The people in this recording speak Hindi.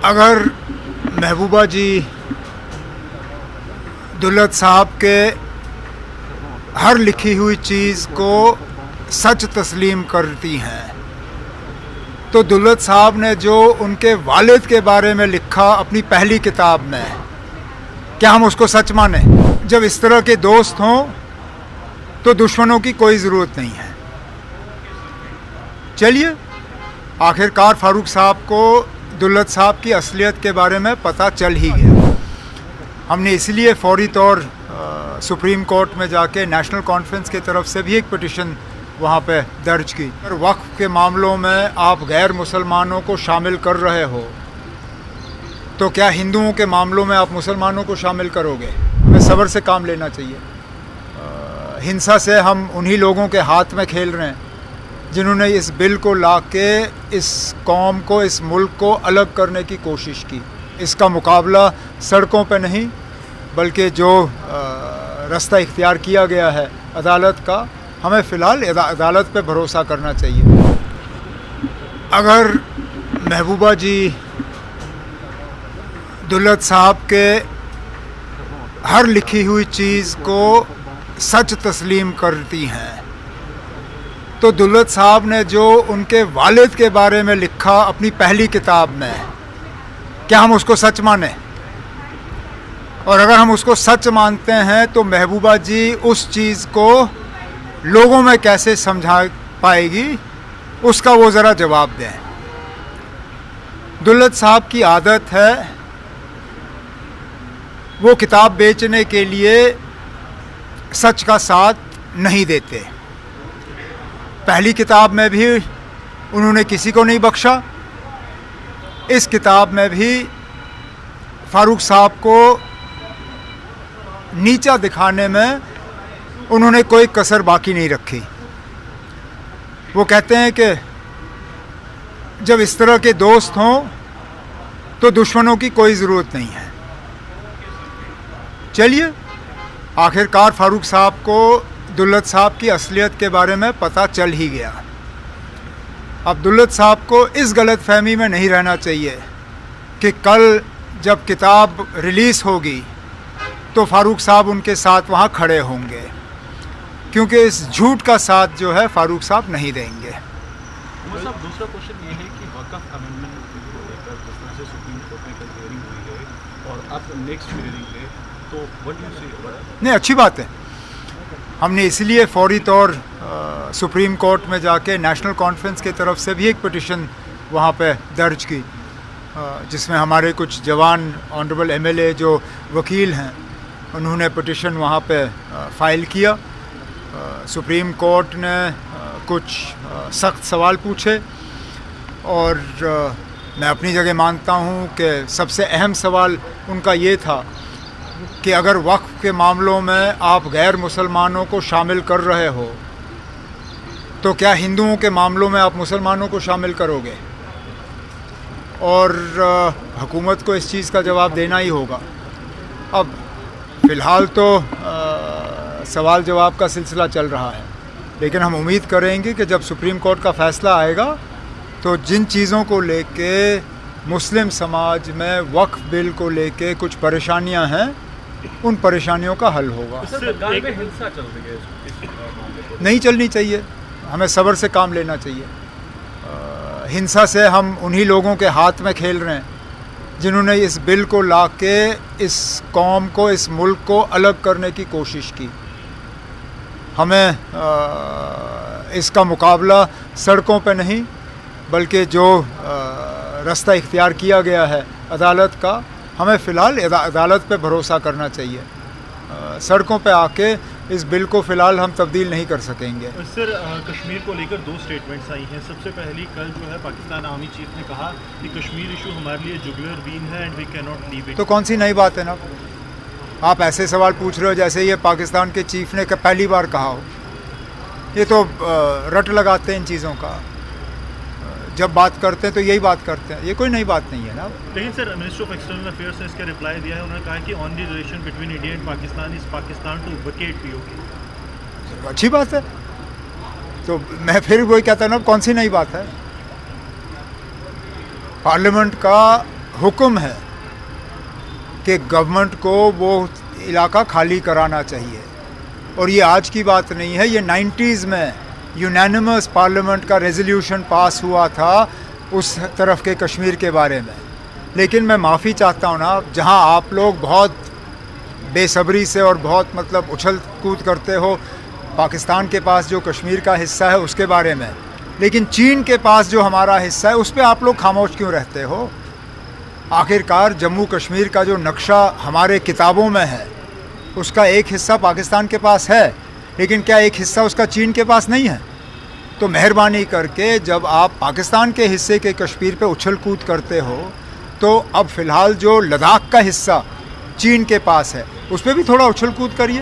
अगर महबूबा जी दुल्लत साहब के हर लिखी हुई चीज़ को सच तस्लीम करती हैं तो दुल्लत साहब ने जो उनके वालिद के बारे में लिखा अपनी पहली किताब में, क्या हम उसको सच माने? जब इस तरह के दोस्त हों तो दुश्मनों की कोई ज़रूरत नहीं है। चलिए, आखिरकार फ़ारूक साहब को दुल्लत साहब की असलियत के बारे में पता चल ही गया। हमने इसलिए फौरी तौर सुप्रीम कोर्ट में जाके नेशनल कॉन्फ्रेंस की तरफ से भी एक पिटिशन वहाँ पे दर्ज की। और वक्फ के मामलों में आप गैर मुसलमानों को शामिल कर रहे हो तो क्या हिंदुओं के मामलों में आप मुसलमानों को शामिल करोगे? हमें सब्र से काम लेना चाहिए। हिंसा से हम उन्हीं लोगों के हाथ में खेल रहे हैं जिन्होंने इस बिल को लाके इस कौम को, इस मुल्क को अलग करने की कोशिश की। इसका मुकाबला सड़कों पे नहीं बल्कि जो रास्ता इख्तियार किया गया है अदालत का, हमें फ़िलहाल अदालत पे भरोसा करना चाहिए। अगर महबूबा जी दुल्लत साहब के हर लिखी हुई चीज़ को सच तस्लीम करती हैं तो दुल्लत साहब ने जो उनके वालिद के बारे में लिखा अपनी पहली किताब में, क्या हम उसको सच माने? और अगर हम उसको सच मानते हैं तो महबूबा जी उस चीज़ को लोगों में कैसे समझा पाएगी, उसका वो ज़रा जवाब दें। दुल्लत साहब की आदत है वो किताब बेचने के लिए सच का साथ नहीं देते। पहली किताब में भी उन्होंने किसी को नहीं बख्शा, इस किताब में भी फ़ारूक साहब को नीचा दिखाने में उन्होंने कोई कसर बाकी नहीं रखी। वो कहते हैं कि जब इस तरह के दोस्त हों तो दुश्मनों की कोई ज़रूरत नहीं है। चलिए, आखिरकार फ़ारूक साहब को दुल्लत साहब की असलियत के बारे में पता चल ही गया। अब दुल्लत साहब को इस गलत फहमी में नहीं रहना चाहिए कि कल जब किताब रिलीज़ होगी तो फ़ारूक साहब उनके साथ वहाँ खड़े होंगे, क्योंकि इस झूठ का साथ जो है फ़ारूक साहब नहीं देंगे। दूसरा क्वेश्चन ये है कि वक़्फ़ अमेंडमेंट को लेकर जिस तरह से सुप्रीम कोर्ट में कल हियरिंग हुई है और अब नेक्स्ट हियरिंग पे, तो व्हाट डू यू से? नहीं, अच्छी बात है। हमने इसलिए फौरी तौर सुप्रीम कोर्ट में जाके नेशनल कॉन्फ्रेंस की तरफ से भी एक पिटिशन वहाँ पे दर्ज की, जिसमें हमारे कुछ जवान ऑनरेबल एमएलए जो वकील हैं उन्होंने पिटिशन वहाँ पे फ़ाइल किया। सुप्रीम कोर्ट ने कुछ सख्त सवाल पूछे और मैं अपनी जगह मानता हूँ कि सबसे अहम सवाल उनका ये था कि अगर वक्फ के मामलों में आप गैर मुसलमानों को शामिल कर रहे हो तो क्या हिंदुओं के मामलों में आप मुसलमानों को शामिल करोगे? और हुकूमत को इस चीज़ का जवाब देना ही होगा। अब फ़िलहाल तो सवाल जवाब का सिलसिला चल रहा है, लेकिन हम उम्मीद करेंगे कि जब सुप्रीम कोर्ट का फ़ैसला आएगा तो जिन चीज़ों को लेके मुस्लिम समाज में वक्फ बिल को लेके कुछ परेशानियां हैं, उन परेशानियों का हल होगा। बंगाल में हिंसा चल रही है, नहीं चलनी चाहिए, हमें सब्र से काम लेना चाहिए। हिंसा से हम उन्हीं लोगों के हाथ में खेल रहे हैं जिन्होंने इस बिल को लाके इस कौम को, इस मुल्क को अलग करने की कोशिश की। हमें इसका मुकाबला सड़कों पे नहीं बल्कि जो रास्ता इख्तियार किया गया है अदालत का, हमें फ़िलहाल अदालत पे भरोसा करना चाहिए। सड़कों पे आके इस बिल को फ़िलहाल हम तब्दील नहीं कर सकेंगे। सर, कश्मीर को लेकर दो स्टेटमेंट्स आई हैं। सबसे पहली, कल जो है पाकिस्तान आर्मी चीफ ने कहा कि कश्मीर इशू हमारे लिए जुगुलर वीन है and we can not leave it. तो कौन सी नई बात है ना? आप ऐसे सवाल पूछ रहे हो जैसे ये पाकिस्तान के चीफ ने पहली बार कहा हो। ये तो रट लगाते हैं इन चीज़ों का, जब बात करते हैं तो यही बात करते हैं, ये कोई नई बात नहीं है ना। लेकिन sir, minister of external affairs ने इसका रिप्लाई दिया है। उन्होंने कहा कि on the relation between India and Pakistan is Pakistan to vacate PoK. अच्छी बात है, तो मैं फिर वही कहता हूँ ना, कौन सी नई बात है? पार्लियामेंट का हुक्म है कि गवर्नमेंट को वो इलाका खाली कराना चाहिए। और ये आज की बात नहीं है, ये 90s में यूनानिमस पार्लियामेंट का रेजोल्यूशन पास हुआ था उस तरफ के कश्मीर के बारे में। लेकिन मैं माफ़ी चाहता हूँ ना, जहाँ आप लोग बहुत बेसब्री से और बहुत मतलब उछल कूद करते हो पाकिस्तान के पास जो कश्मीर का हिस्सा है उसके बारे में, लेकिन चीन के पास जो हमारा हिस्सा है उस पर आप लोग खामोश क्यों रहते हो? आखिरकार जम्मू कश्मीर का जो नक्शा हमारे किताबों में है उसका एक हिस्सा पाकिस्तान के पास है, लेकिन क्या एक हिस्सा उसका चीन के पास नहीं है? तो मेहरबानी करके जब आप पाकिस्तान के हिस्से के कश्मीर पे उछल कूद करते हो तो अब फ़िलहाल जो लद्दाख का हिस्सा चीन के पास है उस पर भी थोड़ा उछल कूद करिए।